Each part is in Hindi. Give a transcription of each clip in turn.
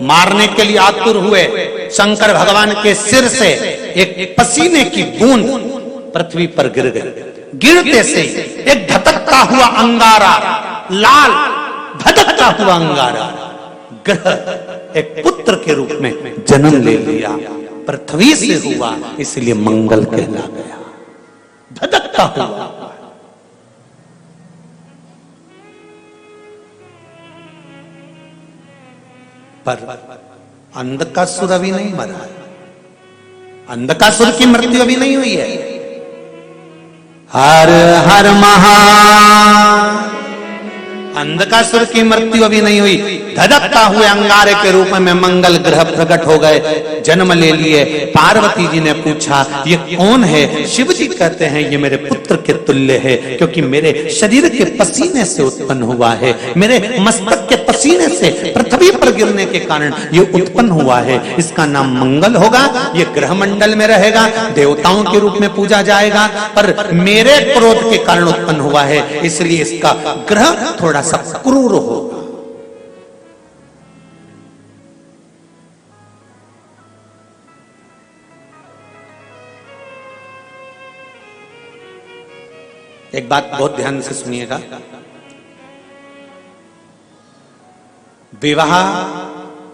मारने के लिए आतुर हुए। शंकर भगवान के सिर से एक पसीने की बूंद पृथ्वी पर गिर गई। गिरते से एक धधकता हुआ अंगारा, लाल धधकता हुआ अंगारा ग्रह एक पुत्र के रूप में जन्म ले लिया। पृथ्वी से हुआ, इसलिए मंगल कहला गया। धधकता हुआ। पर अंधकासुर अभी नहीं मरा है। अंधकासुर की मृत्यु अभी नहीं हुई है। हर हर महा अंधकासुर की मृत्यु अभी नहीं हुई। धधकता हुए अंगारे के रूप में मंगल ग्रह प्रकट हो गए, जन्म ले लिए। पार्वती जी ने पूछा ये कौन है? शिव जी कहते हैं ये मेरे पुत्र के तुल्य है, क्योंकि मेरे शरीर के पसीने से उत्पन्न हुआ है, मेरे मस्तक के पसीने से पृथ्वी पर गिरने के कारण ये उत्पन्न हुआ है। इसका नाम मंगल होगा। ये ग्रह मंडल में रहेगा, देवताओं के रूप में पूजा जाएगा, पर मेरे क्रोध के कारण उत्पन्न हुआ है, इसलिए इसका ग्रह थोड़ा सा क्रूर होगा। एक बात बहुत ध्यान से सुनिएगा। विवाह,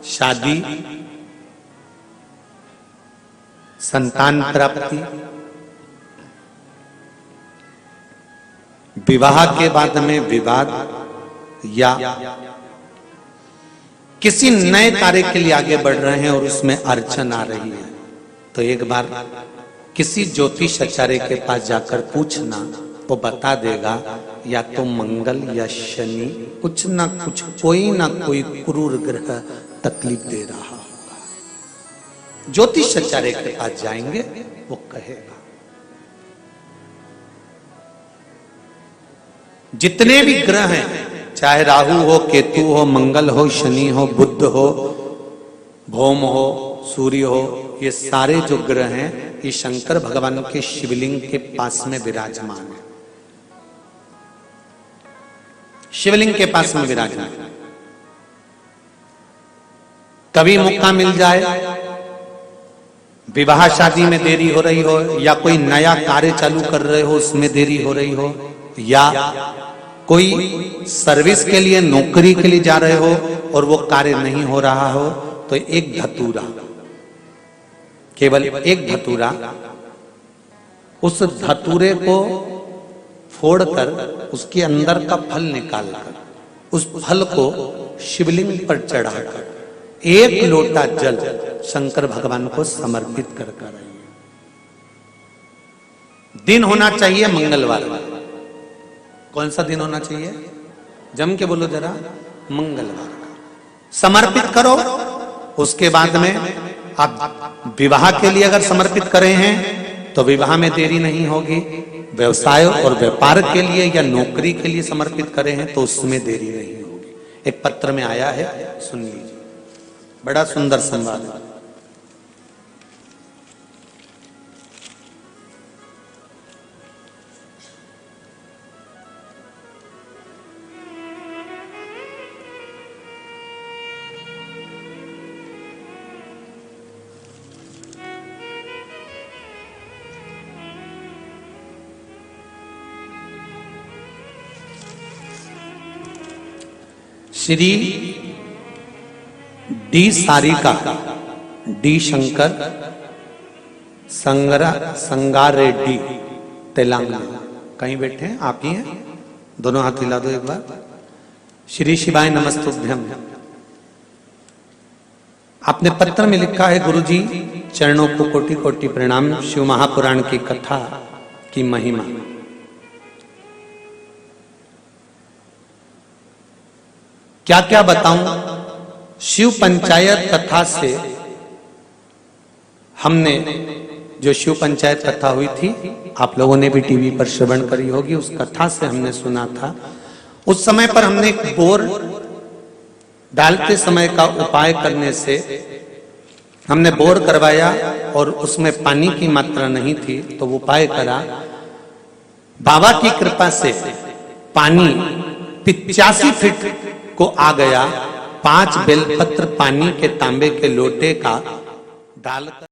शादी, संतान प्राप्ति, विवाह के बाद में विवाद या किसी नए कार्य के लिए आगे बढ़ रहे हैं और उसमें अड़चन आ रही है, तो एक बार किसी ज्योतिषाचार्य के पास जाकर पूछना, वो बता देगा या तो मंगल या शनि कुछ ना कुछ, कोई ना कोई क्रूर ग्रह तकलीफ दे रहा होगा। ज्योतिषाचार्य के पास जाएंगे, वो कहेगा। जितने भी ग्रह हैं, चाहे राहु हो, केतु हो, मंगल हो, शनि हो, बुध हो, भौम हो, सूर्य हो, ये सारे जो ग्रह हैं ये शंकर भगवान के शिवलिंग के पास में विराजमान है। शिवलिंग के पास में विराजमान। कभी मौका मिल जाए, विवाह शादी में देरी हो रही हो, या कोई नया कार्य चालू कर रहे हो उसमें देरी हो रही हो, या कोई सर्विस के लिए, नौकरी के लिए जा रहे हो और वो कार्य नहीं हो रहा हो, तो एक धतूरा, केवल एक धतूरा, उस धतूरे को फोड़कर उसके अंदर का फल निकालकर उस फल को शिवलिंग पर चढ़ाकर एक लोटा जल शंकर भगवान को समर्पित कर आइए। दिन होना चाहिए मंगलवार। कौन सा दिन होना चाहिए? जम के बोलो जरा, मंगलवार का समर्पित करो। उसके बाद में आप विवाह के लिए अगर समर्पित करे हैं तो विवाह में देरी नहीं होगी। व्यवसाय और व्यापार के लिए या नौकरी के लिए समर्पित करे हैं तो उसमें देरी नहीं होगी। एक पत्र में आया है, सुन लीजिए, बड़ा सुंदर संवाद है। Shri D Sarika, D Shankar, Sangareddy, Telangana. कहीं बैठे हैं? आप ही हैं? दोनों हाथ हिला दो एक बार। श्री शिवाय नमस्तुभ्यम। आपने पत्र में लिखा है, गुरुजी चरणों को कोटि कोटि प्रणाम। शिव महापुराण की कथा की महिमा। क्या क्या बताऊं? शिव पंचायत कथा से हमने, जो शिव पंचायत कथा हुई थी, आप लोगों ने भी टीवी पर श्रवण करी होगी, उस कथा से हमने सुना था। उस समय पर हमने एक बोर डालते समय का उपाय करने से हमने बोर करवाया और उसमें पानी की मात्रा नहीं थी, तो वो उपाय करा। बाबा की कृपा से पानी 85 फीट को आ गया 5 बेलपत्र पानी के तांबे के लोटे का डालकर